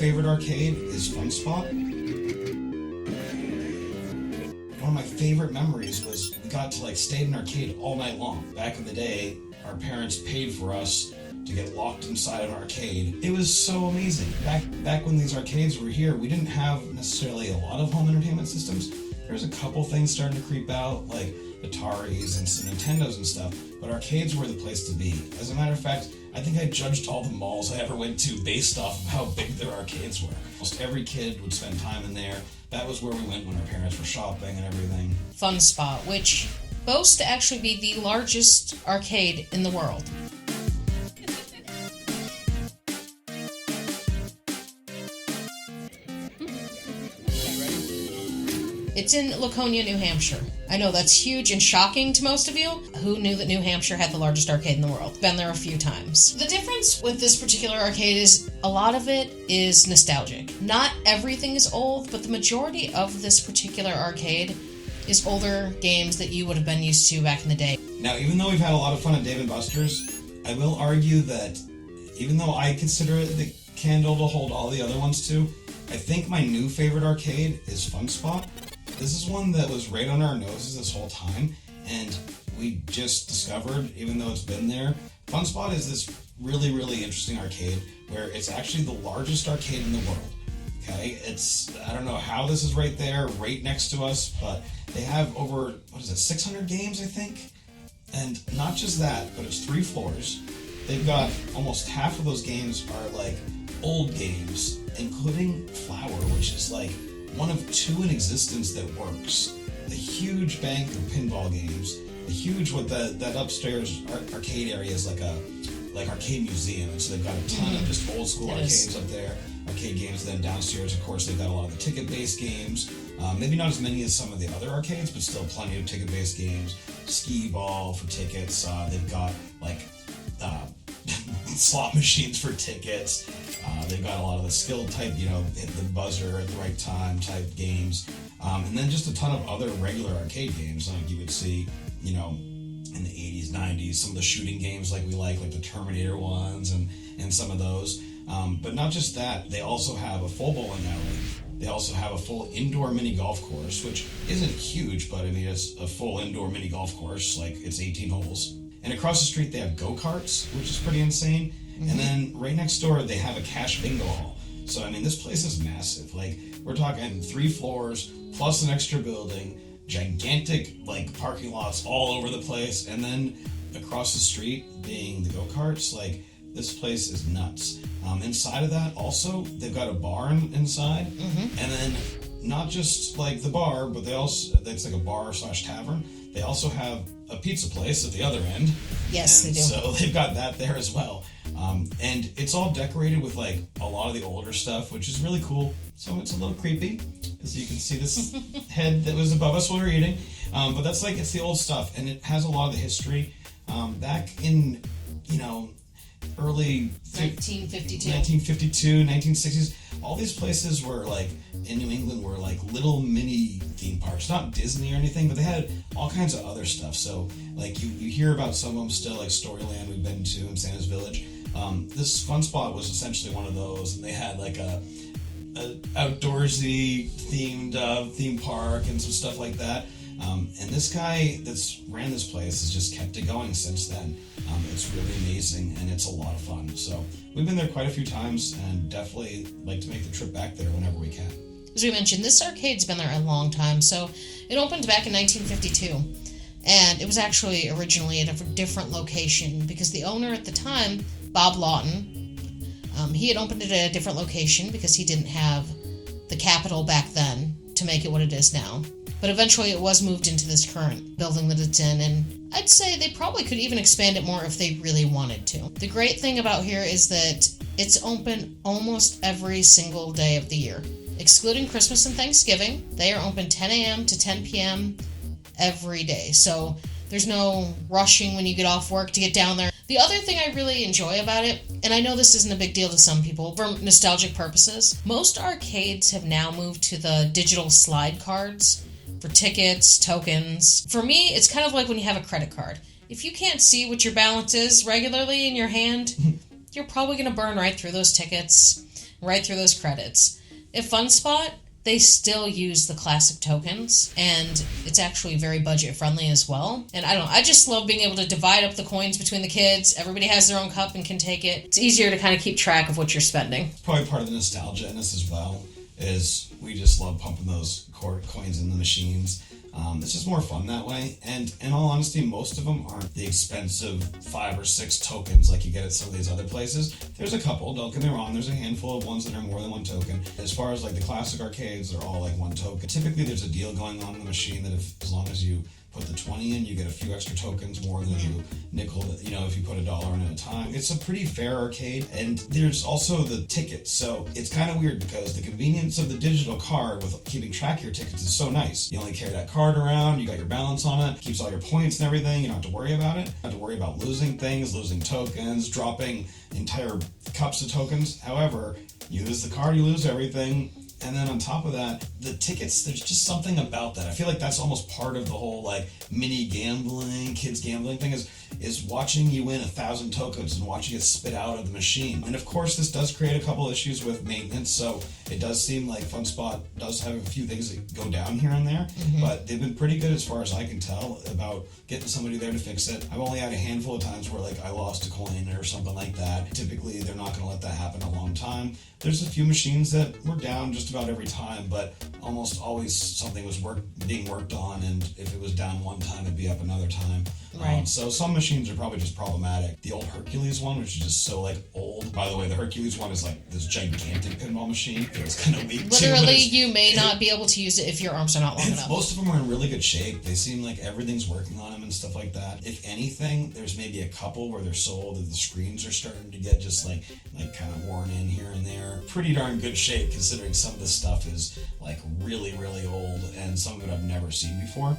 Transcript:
favorite arcade is Funspot. One of my favorite memories was we got to stay in an arcade all night long. Back in the day, our parents paid for us to get locked inside an arcade. It was so amazing. Back when these arcades were here, we didn't have necessarily a lot of home entertainment systems. There was a couple things starting to creep out, like Ataris and some Nintendos and stuff, but arcades were the place to be. As a matter of fact, I think I judged all the malls I ever went to based off of how big their arcades were. Almost every kid would spend time in there. That was where we went when our parents were shopping and everything. Funspot, which boasts to actually be the largest arcade in the world. It's in Laconia, New Hampshire. I know that's huge and shocking to most of you. Who knew that New Hampshire had the largest arcade in the world? Been there a few times. The difference with this particular arcade is a lot of it is nostalgic. Not everything is old, but the majority of this particular arcade is older games that you would have been used to back in the day. Now, even though we've had a lot of fun at Dave & Buster's, I will argue that even though I consider it the candle to hold all the other ones too, I think my new favorite arcade is Funspot. This is one that was right on our noses this whole time, and we just discovered, even though it's been there, Funspot is this really, really interesting arcade where it's actually the largest arcade in the world. Okay, I don't know how this is right there, right next to us, but they have over, 600 games, I think? And not just that, but it's 3 floors. They've got almost half of those games are old games, including Flower, which is one of 2 in existence that works. The huge bank of pinball games, the huge that upstairs arcade area is like arcade museum, and so they've got a ton of just old school arcades up there, arcade games. Then downstairs, of course, they've got a lot of the ticket-based games. Maybe not as many as some of the other arcades, but still plenty of ticket-based games. Skee ball for tickets. They've got slot machines for tickets. They've got a lot of the skill type, hit the buzzer at the right time type games. And then just a ton of other regular arcade games like you would see, in the 80s, 90s, some of the shooting games like the Terminator ones and some of those. But not just that, they also have a full bowling alley. They also have a full indoor mini golf course, which isn't huge, but it's a full indoor mini golf course, it's 18 holes. And across the street, they have go-karts, which is pretty insane. Mm-hmm. And then right next door, they have a cash bingo hall. So, this place is massive. We're talking 3 floors, plus an extra building, gigantic, parking lots all over the place. And then across the street, being the go-karts, this place is nuts. Inside of that, also, they've got a bar inside. Mm-hmm. And then not just, the bar, but it's a bar/tavern. They also have a pizza place at the other end. Yes, they do. So they've got that there as well. And it's all decorated with a lot of the older stuff, which is really cool. So it's a little creepy, as you can see this head that was above us while we were eating. But that's it's the old stuff, and it has a lot of the history. Back in, early 1952, 1960s, all these places were in New England were little mini theme parks, not Disney or anything, but they had all kinds of other stuff. So you hear about some of them still, Storyland we've been to in Santa's Village. This Funspot was essentially one of those, and they had a outdoorsy themed theme park and some stuff like that. And this guy that's ran this place has just kept it going since then. It's really amazing, and it's a lot of fun. So we've been there quite a few times, and definitely like to make the trip back there whenever we can. As we mentioned, this arcade's been there a long time. So it opened back in 1952, and it was actually originally at a different location because the owner at the time, Bob Lawton, he had opened it at a different location because he didn't have the capital back then to make it what it is now. But eventually it was moved into this current building that it's in, and I'd say they probably could even expand it more if they really wanted to. The great thing about here is that it's open almost every single day of the year. Excluding Christmas and Thanksgiving, they are open 10 a.m. to 10 p.m. every day. So there's no rushing when you get off work to get down there. The other thing I really enjoy about it, and I know this isn't a big deal to some people, for nostalgic purposes, most arcades have now moved to the digital slide cards for tickets, tokens. For me, it's kind of like when you have a credit card. If you can't see what your balance is regularly in your hand, you're probably going to burn right through those tickets. right through those credits. At Funspot, they still use the classic tokens, and it's actually very budget friendly as well. And I just love being able to divide up the coins between the kids. Everybody has their own cup and can take it. It's easier to kind of keep track of what you're spending. Probably part of the nostalgia in this as well is we just love pumping those coins in the machines. It's just more fun that way, and in all honesty, most of them aren't the expensive 5 or 6 tokens like you get at some of these other places. There's a couple, don't get me wrong, there's a handful of ones that are more than 1 token. As far as like the classic arcades, they're all like 1 token. Typically there's a deal going on in the machine that if, as long as you put the 20 in, you get a few extra tokens more than you nickel, if you put $1 in at a time. It's a pretty fair arcade, and there's also the tickets. So it's kind of weird because the convenience of the digital card with keeping track of your tickets is so nice. You only carry that card around, you got your balance on it, keeps all your points and everything, you don't have to worry about it. You don't have to worry about losing things, losing tokens, dropping entire cups of tokens. However, you lose the card, you lose everything. And then on top of that, the tickets, there's just something about that. I feel like that's almost part of the whole like mini gambling, kids gambling thing is watching you win 1,000 tokens and watching it spit out of the machine. And of course, this does create a couple issues with maintenance, so it does seem like Funspot does have a few things that go down here and there, but they've been pretty good as far as I can tell about getting somebody there to fix it. I've only had a handful of times where like I lost a coin or something like that. Typically, they're not going to let that happen a long time. There's a few machines that were down just about every time, but almost always something was being worked on, and if it was down one time, it'd be up another time. Right. So some machines are probably just problematic. The old Hercules one, which is just so like old. By the way, the Hercules one is like this gigantic pinball machine. It's kind of weak. Literally, you may not be able to use it if your arms are not long enough. Most of them are in really good shape. They seem like everything's working on them and stuff like that. If anything, there's maybe a couple where they're so old that the screens are starting to get just like kind of worn in here and there. Pretty darn good shape considering some of this stuff is like really, really old, and some of it I've never seen before.